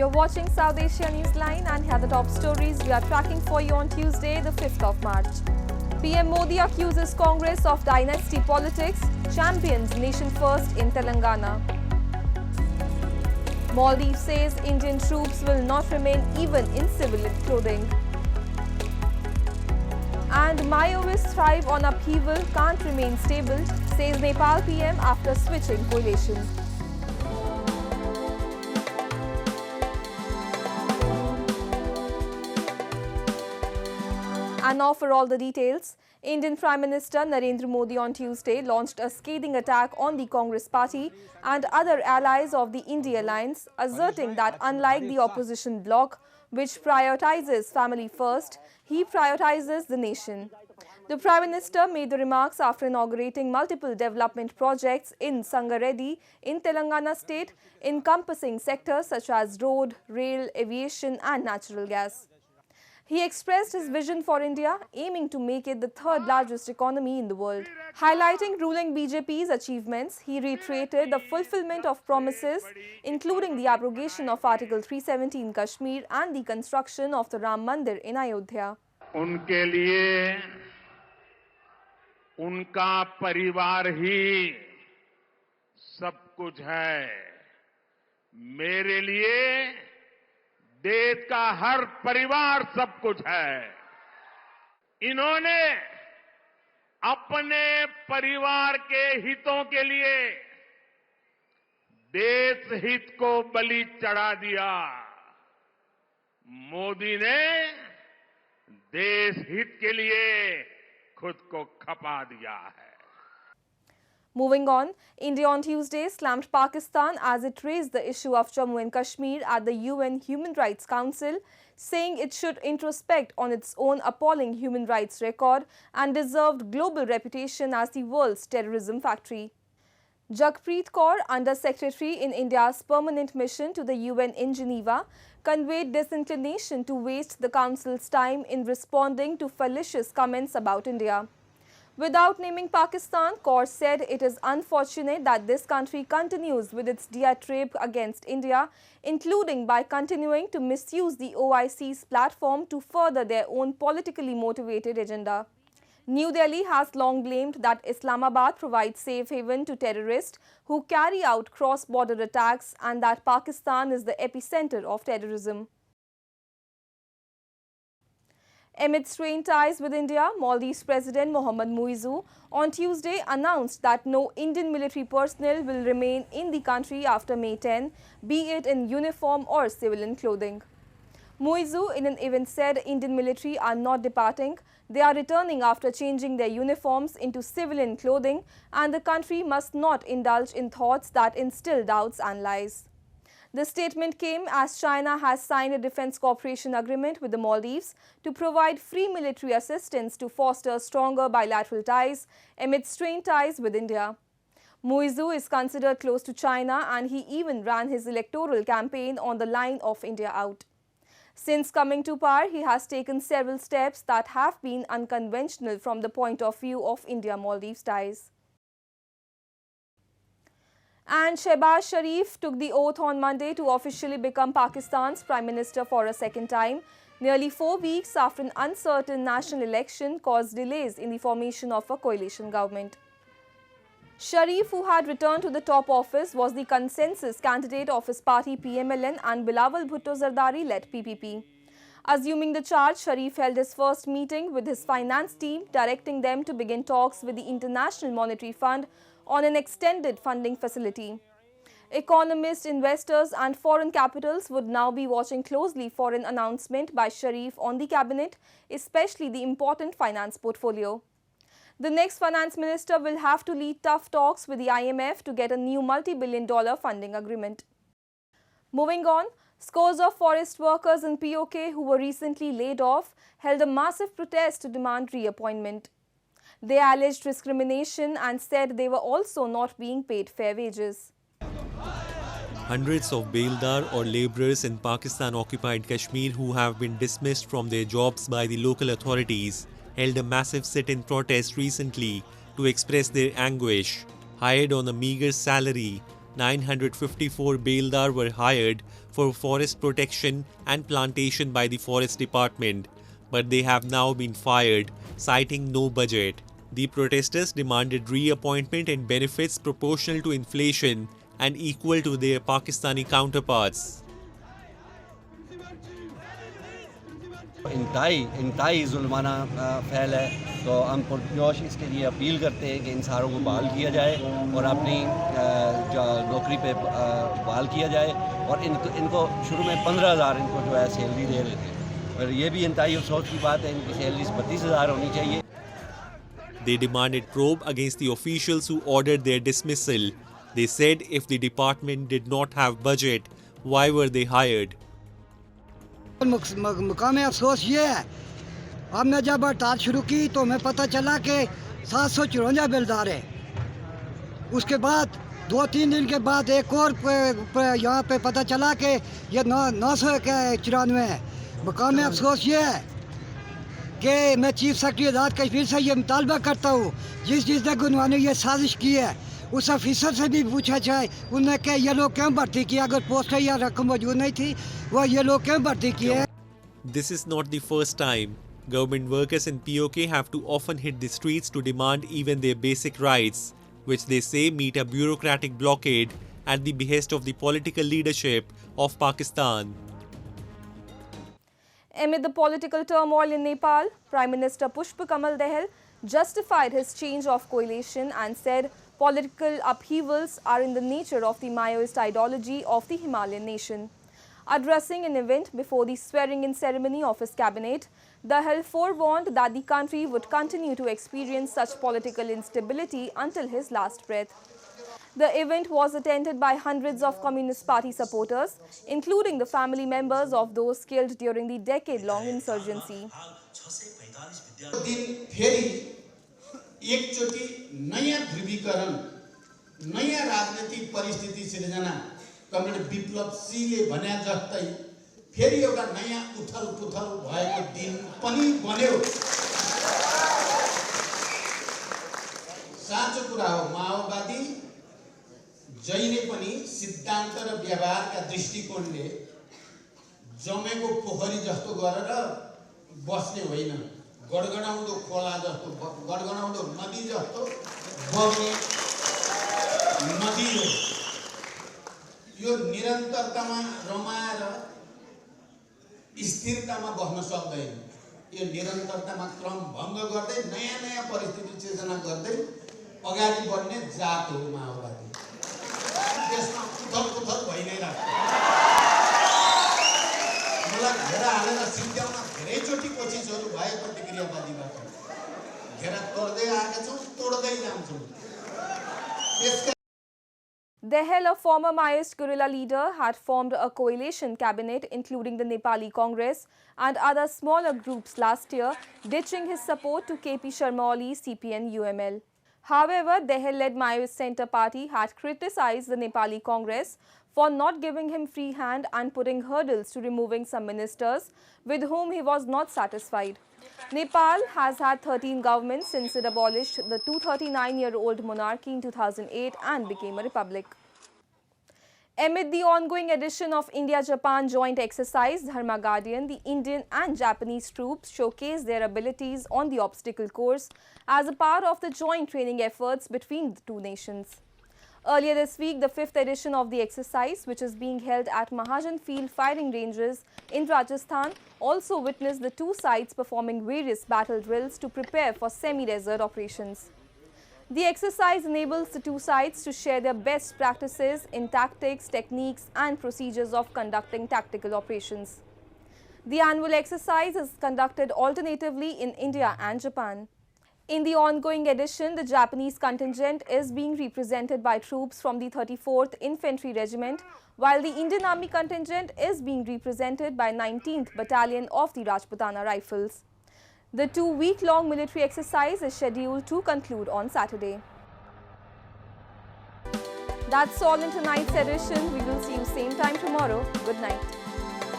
You're watching South Asia Newsline, and here are the top stories we are tracking for you on Tuesday, the 5th of March. PM Modi accuses Congress of dynasty politics, champions nation first in Telangana. Maldives says Indian troops will not remain even in civilian clothing. And Maoists thrive on upheaval, can't remain stable, says Nepal PM after switching coalition. And now for all the details. Indian Prime Minister Narendra Modi on Tuesday launched a scathing attack on the Congress party and other allies of the INDI Alliance, asserting that unlike the opposition bloc, which prioritizes family first, he prioritizes the nation. The Prime Minister made the remarks after inaugurating multiple development projects in Sangareddy in Telangana state, encompassing sectors such as road, rail, aviation and natural gas. He expressed his vision for India, aiming to make it the third largest economy in the world. Highlighting ruling BJP's achievements, he reiterated the fulfillment of promises, including the abrogation of Article 370 in Kashmir and the construction of the Ram Mandir in Ayodhya. उनके लिए उनका परिवार ही सब कुछ है। मेरे लिए देश का हर परिवार सब कुछ है। इन्होंने अपने परिवार के हितों के लिए देश हित को बलि चढ़ा दिया। मोदी ने देश हित के लिए खुद को खपा दिया है। Moving on, India on Tuesday slammed Pakistan as it raised the issue of Jammu and Kashmir at the UN Human Rights Council, saying it should introspect on its own appalling human rights record and deserved global reputation as the world's terrorism factory. Jagpreet Kaur, Under Secretary in India's permanent mission to the UN in Geneva, conveyed disinclination to waste the Council's time in responding to fallacious comments about India. Without naming Pakistan, Kaur said it is unfortunate that this country continues with its diatribe against India, including by continuing to misuse the OIC's platform to further their own politically motivated agenda. New Delhi has long blamed that Islamabad provides safe haven to terrorists who carry out cross-border attacks and that Pakistan is the epicenter of terrorism. Amid strained ties with India, Maldives President Mohamad Muizzu on Tuesday announced that no Indian military personnel will remain in the country after May 10, be it in uniform or civilian clothing. Muizzu in an event said Indian military are not departing, they are returning after changing their uniforms into civilian clothing, and the country must not indulge in thoughts that instill doubts and lies. The statement came as China has signed a defense cooperation agreement with the Maldives to provide free military assistance to foster stronger bilateral ties amid strained ties with India. Muizzu is considered close to China and he even ran his electoral campaign on the line of India out. Since coming to power, he has taken several steps that have been unconventional from the point of view of India-Maldives ties. And Shehbaz Sharif took the oath on Monday to officially become Pakistan's Prime Minister for a second time, nearly 4 weeks after an uncertain national election caused delays in the formation of a coalition government. Sharif, who had returned to the top office, was the consensus candidate of his party PMLN and Bilawal Bhutto Zardari-led PPP. Assuming the charge, Sharif held his first meeting with his finance team, directing them to begin talks with the International Monetary Fund on an extended funding facility. Economists, investors and foreign capitals would now be watching closely for an announcement by Sharif on the cabinet, especially the important finance portfolio. The next finance minister will have to lead tough talks with the IMF to get a new multi-billion-dollar funding agreement. Moving on, scores of forest workers in POK who were recently laid off held a massive protest to demand reappointment. They alleged discrimination and said they were also not being paid fair wages. Hundreds of Beldar or labourers in Pakistan-occupied Kashmir who have been dismissed from their jobs by the local authorities held a massive sit-in protest recently to express their anguish. Hired on a meagre salary, 954 Beldar were hired for forest protection and plantation by the Forest Department, but they have now been fired, citing no budget. The protesters demanded reappointment and benefits proportional to inflation and equal to their Pakistani counterparts. इंतहाई जुल्माना फैल है, तो हम पुरजोश इसके लिए appeal करते हैं कि इन सारों को बहाल किया जाए और अपनी नौकरी पे बहाल किया जाए। और इनको शुरू में 15,000 इनको जो है सैलरी दे रहे थे, और ये भी इंतहाई अफसोस की बात है, इनकी सैलरी 32,000 होनी चाहिए। They demanded probe against the officials who ordered their dismissal. They said if the department did not have budget, why were they hired? मुकामी अफसोस ये है, हमने जब हड़ताल शुरू की तो हमें पता चला कि 754 बेलदार है। उसके बाद 2-3 दिन के बाद एक और यहाँ पे पता चला कि ये 994 है। मुकामी अफसोस ये है कि मैं चीफ सेक्रेटरी आज़ाद कश्मीर से ये मुतालबा करता हूँ, जिसने गुनवाने ये साजिश की है उस अफिसर से भी पूछा जाए, उन्होंने कहा ये लोग क्यों भर्ती किया, अगर पोस्ट या रकम मौजूद नहीं थी वो ये लोग क्यों भर्ती किए। This is not the first time. Government workers in POK have to often hit the streets to demand even their basic rights, which they say meet a bureaucratic blockade at the behest of the political leadership of Pakistan. Amid the political turmoil in Nepal, Prime Minister Pushpa Kamal Dahal justified his change of coalition and said political upheavals are in the nature of the Maoist ideology of the Himalayan nation. Addressing an event before the swearing-in ceremony of his cabinet, Dahal forewarned that the country would continue to experience such political instability until his last breath. The event was attended by hundreds of Communist Party supporters, including the family members of those killed during the decade-long insurgency. एकचोटी नयाँ ध्रुवीकरण, नयाँ राजनीतिक परिस्थिति सिर्जना comrade विप्लव सिंहले भने जस्तै फेरि एउटा नयाँ उथल-पुथल भएको दिन पनि बन्यो। साँचो कुरा हो, माओवादी जहिले पनि सिद्धान्त र व्यवहारका दृष्टिकोणले जमेको पोखरी जस्तो गरेर बस्ने होइन, गडगडाउँदो खोला जस्तो, गडगडाउँदो नदी जस्तो बग्ने नदी हो। यो निरन्तरतामा रमाएर स्थिरतामा बस्न सक्दैन। यो निरन्तरतामा क्रम भङ्ग गर्दै नयाँ परिस्थिति सृजना गर्दै अगाडि बढ्ने जात हो माओवादी। देशमा उथल-पुथल भइ नै रहेको। मलाई घेरा हालेर सिद्ध्याउन धेरैचोटि कोसिसहरू भए प्रतिक्रियावादीबाट। घेरा तोड्दै आएका छौँ, तोड्दै जान्छौँ। Dahal, a former Maoist guerrilla leader, had formed a coalition cabinet including the Nepali Congress and other smaller groups last year, ditching his support to KP Sharma Oli's CPN-UML. However, Dahal-led Maoist Centre Party had criticized the Nepali Congress for not giving him free hand and putting hurdles to removing some ministers with whom he was not satisfied. Nepal has had 13 governments since it abolished the 239-year-old monarchy in 2008 and became a republic. Amid the ongoing edition of India-Japan joint exercise, Dharma Guardian, the Indian and Japanese troops showcased their abilities on the obstacle course as a part of the joint training efforts between the two nations. Earlier this week, the 5th edition of the exercise, which is being held at Mahajan Field firing ranges in Rajasthan, also witnessed the two sides performing various battle drills to prepare for semi-desert operations. The exercise enables the two sides to share their best practices in tactics, techniques and procedures of conducting tactical operations. The annual exercise is conducted alternatively in India and Japan. In the ongoing edition, the Japanese contingent is being represented by troops from the 34th Infantry Regiment, while the Indian Army contingent is being represented by 19th Battalion of the Rajputana Rifles. The two-week-long military exercise is scheduled to conclude on Saturday. That's all in tonight's edition. We will see you same time tomorrow. Good night.